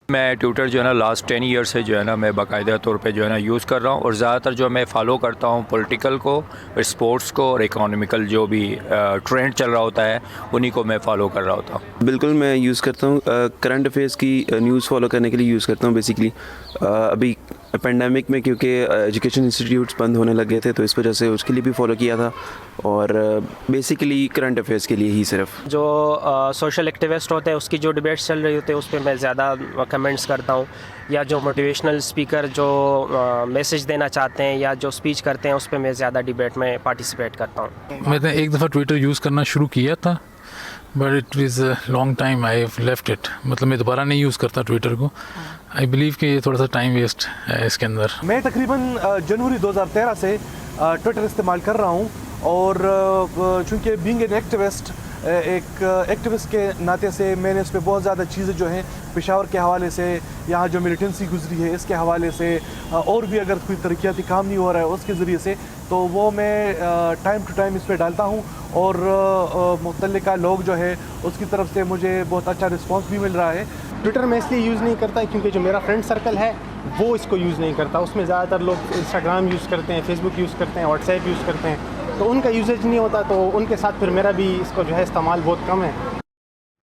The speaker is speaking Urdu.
میں ٹویٹر جو ہے نا لاسٹ 10 ایئر سے جو ہے نا میں باقاعدہ طور پہ جو ہے نا یوز کر رہا ہوں، اور زیادہ تر جو میں فالو کرتا ہوں پولیٹیکل کو، اسپورٹس کو، اور اکانومیکل جو بھی ٹرینڈ چل رہا ہوتا ہے انہی کو میں فالو کر رہا ہوتا ہوں۔ بالکل میں یوز کرتا ہوں، کرنٹ افیئرس کی نیوز فالو کرنے کے لیے یوز کرتا ہوں بیسیکلی۔ ابھی پینڈیمک میں کیونکہ ایجوکیشن انسٹیٹیوٹس بند ہونے لگے تھے تو اس وجہ سے اس کے لیے بھی فالو کیا تھا، اور بیسیکلی کرنٹ افیئرس کے لیے ہی صرف۔ جو سوشل ایکٹیوسٹ ہوتے ہیں اس کی جو ڈیبیٹس چل رہی ہوتی ہے اس پہ میں زیادہ کمنٹس کرتا ہوں، یا جو موٹیویشنل اسپیکر جو میسج دینا چاہتے ہیں یا جو اسپیچ کرتے ہیں اس پہ میں زیادہ ڈیبیٹ میں پارٹیسپیٹ کرتا ہوں۔ میں نے ایک دفعہ ٹویٹر یوز کرنا شروع کیا تھا، but it is a long time I have left it, مطلب میں دوبارہ نہیں یوز کرتا ٹویٹر کو۔ آئی بلیو کہ یہ تھوڑا سا ٹائم ویسٹ ہے اس کے اندر۔ میں تقریباً جنوری 2013 سے ٹویٹر استعمال کر رہا ہوں، اور چونکہ بینگ این ایکٹیوسٹ، ایک ایکٹیوسٹ کے ناطے سے میں نے اس پہ بہت زیادہ چیزیں جو ہیں پشاور کے حوالے سے، یہاں جو ملیٹنسی گزری ہے اس کے حوالے سے، اور بھی اگر کوئی ترقیاتی کام نہیں ہو رہا ہے اس کے ذریعے سے، تو وہ میں ٹائم ٹو ٹائم اس پہ ڈالتا ہوں، اور متعلقہ لوگ جو ہے اس کی طرف سے مجھے بہت اچھا رسپانس بھی مل رہا ہے۔ ٹویٹر میں اس لیے یوز نہیں کرتا کیونکہ جو میرا فرینڈ سرکل ہے وہ اس کو یوز نہیں کرتا، اس میں زیادہ تر لوگ انسٹاگرام یوز کرتے ہیں، فیس بک یوز کرتے ہیں، واٹس ایپ یوز کرتے ہیں، تو ان کا یوزیج نہیں ہوتا، تو ان کے ساتھ پھر میرا بھی اس کو جو ہے استعمال بہت کم ہے۔